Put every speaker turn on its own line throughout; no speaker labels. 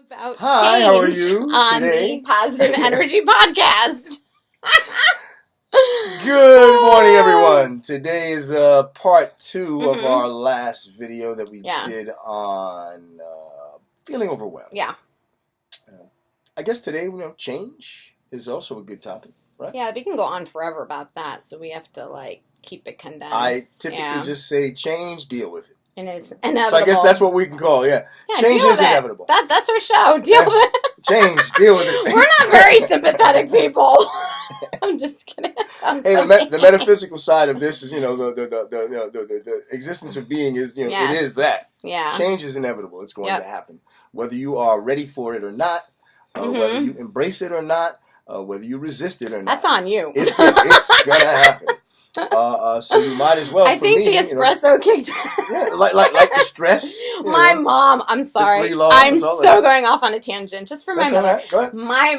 about
Hi,
change
how are you
on
today?
the Positive Energy Podcast.
Good morning, everyone. Today is part 2 of
Mhm.
our last video that we
Yes.
did on feeling overwhelmed.
Yeah.
I guess today, change is also a good topic, right?
Yeah, we can go on forever about that, so we have to, keep it condensed.
I typically just say change, deal with it.
And it's inevitable.
So I guess that's what we can call,
Yeah,
change
deal
is
with it.
inevitable.
That's our show. Deal with it.
Change, deal with it.
We're not very sympathetic people. I'm just kidding. That sounds
Hey,
so
the metaphysical side of this is, the existence of being is,
Yes.
it is that.
Yeah.
Change is inevitable. It's going to happen. Whether you are ready for it or not, whether you embrace it or not, whether you resist it or not.
That's on you.
It's going to happen. So you might as well.
I think the espresso kicked in.
Yeah, like the stress.
My mom, I'm sorry.
The 3 laws,
I'm so going off on a tangent just for my
That's
mother.
all right. Go ahead.
My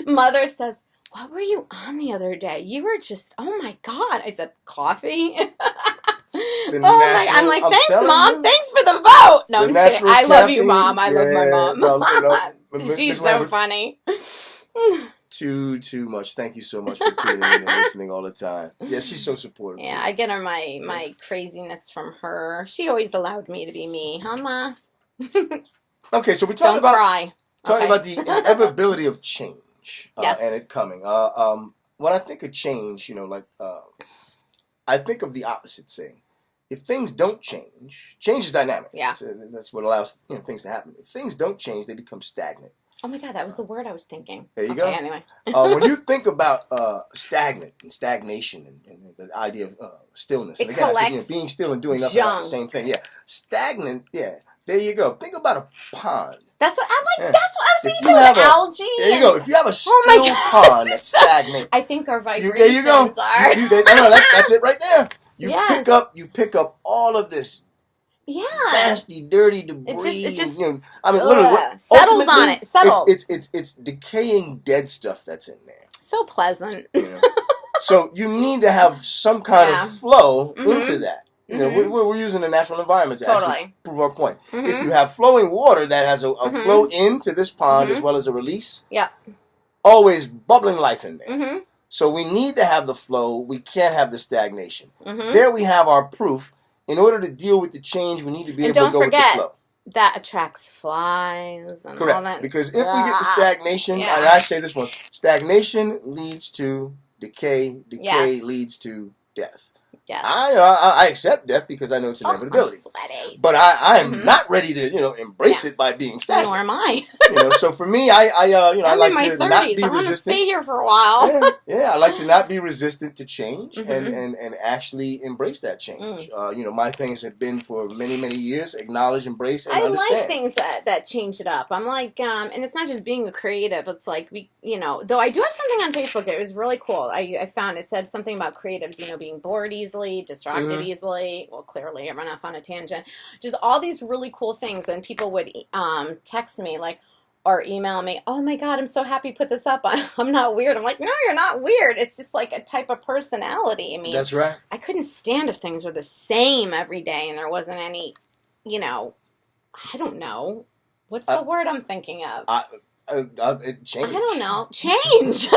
mother says, "What were you on the other day? You were just, oh my God." I said, "Coffee." I'm like, "Thanks, Mom. Thanks for the vote." No, I'm just kidding. I love you, Mom. I love my mom. She's so funny.
Too much. Thank you so much for tuning in and listening all the time. Yeah, she's so supportive.
Yeah, I get her my craziness from her. She always allowed me to be me, huh, Ma?
Okay, so we talked about
cry.
Talking about the inevitability of change
Yes.
and it coming. When I think of change, I think of the opposite. Say, if things don't change is dynamic.
Yeah.
That's what allows things to happen. If things don't change, they become stagnant.
Oh my God, that was the word I was thinking.
There you go.
Anyway.
When you think about stagnant and stagnation and the idea of stillness, and again, I said, being still and doing nothing, not the same thing. Yeah, stagnant. Yeah, there you go. Think about a pond.
That's what I'm like. That's what I was thinking. Algae.
There you go. If you have a still pond that's stagnant,
I think our vibrations
there you go.
are.
No, that's it right there. You pick up all of this.
Yeah.
Nasty, dirty debris.
It just
literally
settles on it. Settles.
It's decaying dead stuff that's in there.
So pleasant.
So you need to have some kind of flow into that. We're using the natural environment to actually prove our point. If you have flowing water that has a flow into this pond as well as a release, always bubbling life in there. So we need to have the flow. We can't have the stagnation. There we have our proof. In order to deal with the change, we need to be able to go with the flow.
That attracts flies and
Correct.
all that.
Because if we get the stagnation, and I say this one, stagnation leads to decay. Decay leads to death.
Yes.
I accept death because I know it's inevitability.
I'm sweaty.
But I am not ready to embrace it by being stagnant.
Nor am I.
So for me, I like to
30s.
not be
I want to
resistant.
stay here for a while.
I like to not be resistant to change and actually embrace that change. My things have been for many, many years, acknowledge, embrace, and understand.
I like things that change it up. I'm like, and it's not just being a creative. It's like, though I do have something on Facebook. It was really cool. I found it said something about creatives, being bored easily, distracted easily. Well, clearly I run off on a tangent. Just all these really cool things. And people would text me or email me, "Oh my God, I'm so happy you put this up. I'm not weird." I'm like, "No, you're not weird. It's just like a type of personality." I mean,
that's right.
I couldn't stand if things were the same every day and there wasn't any, I don't know. What's the word I'm thinking of?
Change.
I don't know. Change.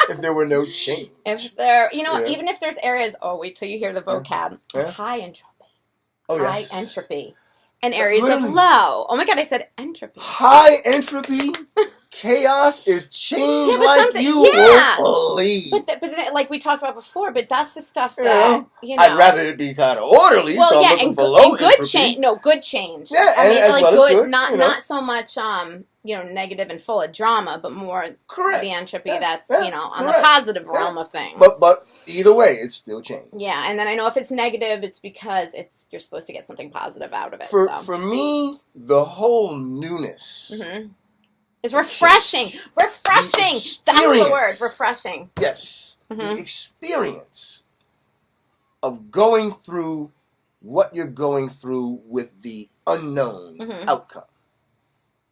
If there were no change.
If there, even if there's areas, wait till you hear the vocab. High entropy. High entropy. And areas of low. Oh my God, I said entropy.
High entropy, chaos is change you won't believe.
But like we talked about before, but that's the stuff that,
I'd rather it be kind of orderly,
well,
so I'm looking for low
good
entropy.
change. No, good change.
Yeah,
I mean,
as
like
well as good.
Not so much, negative and full of drama, but more the entropy that's, on the positive realm of things.
But either way, it's still change.
Yeah, and then I know if it's negative, it's because you're supposed to get something positive out of it.
For me, the whole newness
is refreshing. Refreshing. That's the word. Refreshing.
Yes. The experience of going through what you're going through with the unknown outcome.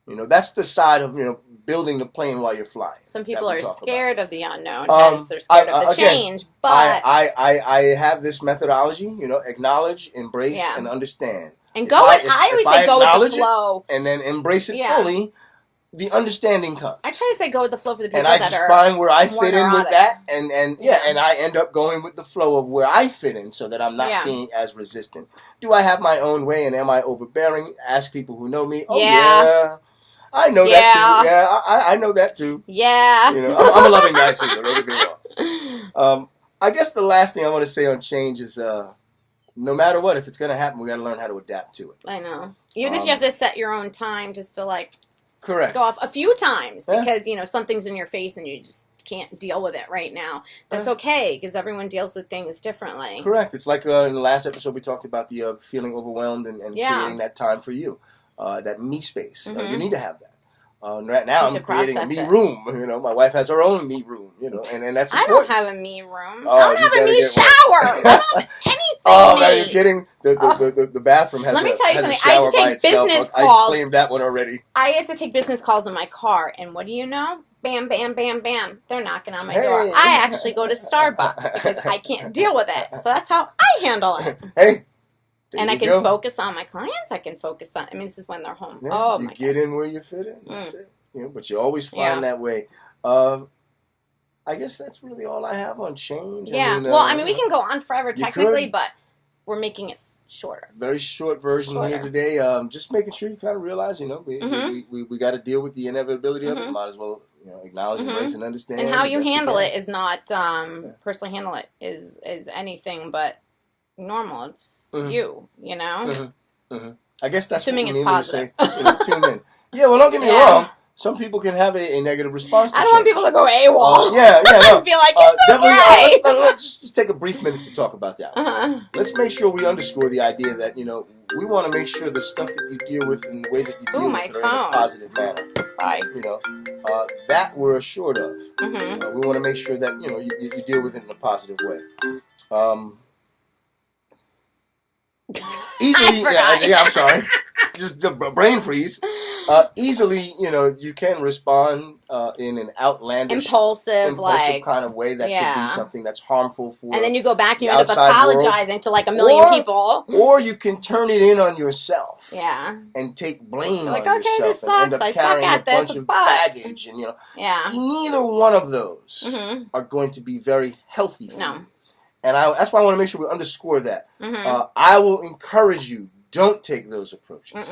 That's the side of, building the plane while you're flying.
Some people are scared of the unknown, hence they're scared of the change. But
I have this methodology, acknowledge, embrace, and understand.
And I always say go with the flow.
And then embrace it fully. the understanding comes.
I try to say go with the flow for the people
and I
that
just
are
find where I fit in with
neurotic.
that, and I end up going with the flow of where I fit in, so that I'm not being as resistant. Do I have my own way, and am I overbearing? Ask people who know me. Oh yeah. I know that too. Yeah, I know that too.
Yeah.
You know, I'm a loving guy too. Don't get me wrong. I guess the last thing I want to say on change is, no matter what, if it's going to happen, we got to learn how to adapt to it.
I know. Even if you have to set your own time just to
correct,
go off a few times because something's in your face and you just can't deal with it right now. That's okay because everyone deals with things differently.
Correct. It's like in the last episode we talked about the feeling overwhelmed and creating that time for you. That me space. You need to have that. Right now I'm creating a me room. You know, my wife has her own me room. You know, and that's important.
I don't have a me room.
Oh,
I don't have a me shower. I don't have anything.
Oh, now you're kidding. The bathroom has.
Let me tell you something.
I
had to take business calls.
I claimed that one already.
I had to take business calls in my car, and what do you know? Bam, bam, bam, bam. They're knocking on my door. I actually go to Starbucks because I can't deal with it. So that's how I handle it.
Hey.
And I can focus on my clients. I can focus on. I mean, this is when they're home.
Yeah,
oh
you
my!
Get in where you fit in. That's it. You know, but you always find that way. I guess that's really all I have on change.
Yeah. I mean, we can go on forever technically, but we're making it shorter.
Very short version here today. Just making sure you kind of realize, we got to deal with the inevitability of it. Might as well, acknowledge, embrace, and understand.
And how you handle it is not personally handle it is anything but normal. It's you know.
I guess that's
assuming
what
it's positive.
Tune in. Yeah, well, don't get me wrong. Some people can have a negative response to
I don't want people to go AWOL.
No.
Feel like it's okay.
Let's just take a brief minute to talk about that. Let's make sure we underscore the idea that, we want to make sure the stuff that you deal with and the way that you deal with it are in a positive manner.
Sorry.
That we're assured of. We want to make sure that, you deal with it in a positive way. Easily, I'm sorry. Just the brain freeze. Easily, you can respond in an outlandish,
impulsive
kind of way that could be something that's harmful for.
And then you go back and you end up apologizing to like a million people.
Or you can turn it in on yourself.
Yeah.
And take blame
like,
on
okay,
yourself
this sucks.
and end up
I
carrying
suck at
a bunch of baggage, and neither one of those are going to be very healthy for you. And that's why I want to make sure we underscore that. I will encourage you, don't take those approaches.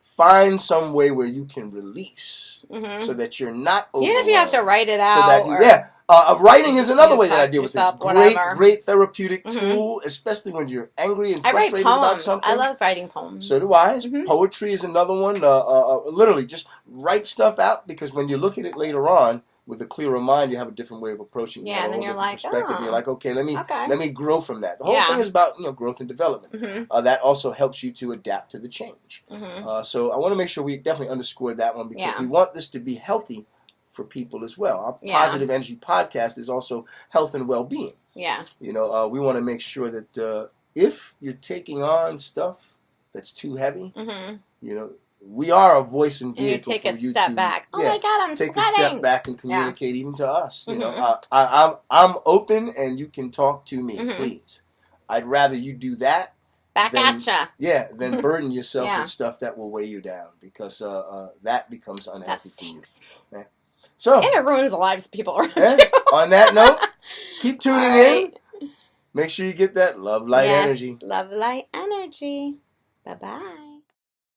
Find some way where you can release so that you're not overwhelmed.
Even if you have to write it out.
Writing is another way that I deal with this.
Whatever.
Great therapeutic tool, especially when you're angry and frustrated about something.
I love writing poems.
So do I. Poetry is another one. Literally, just write stuff out, because when you look at it later on, with a clearer mind, you have a different way of approaching it.
Yeah, and then you're like,
perspective. You're like, okay, let me grow from that. The whole thing is about growth and development. That also helps you to adapt to the change. So I want to make sure we definitely underscore that one, because we want this to be healthy for people as well. Our Positive Energy podcast is also health and well-being.
Yes.
We want to make sure that if you're taking on stuff that's too heavy, we are a voice and vehicle.
You take a step back. Oh my God, I'm
sweating.
Take a
step back and communicate even to us. I'm open, and you can talk to me, please. I'd rather you do that.
Gotcha.
Yeah, than burden yourself with stuff that will weigh you down, because that becomes unhealthy for you. Yeah. So,
and it ruins the lives of people around you.
On that note, keep tuning in. Make sure you get that love, light energy.
Love, light energy. Bye-bye.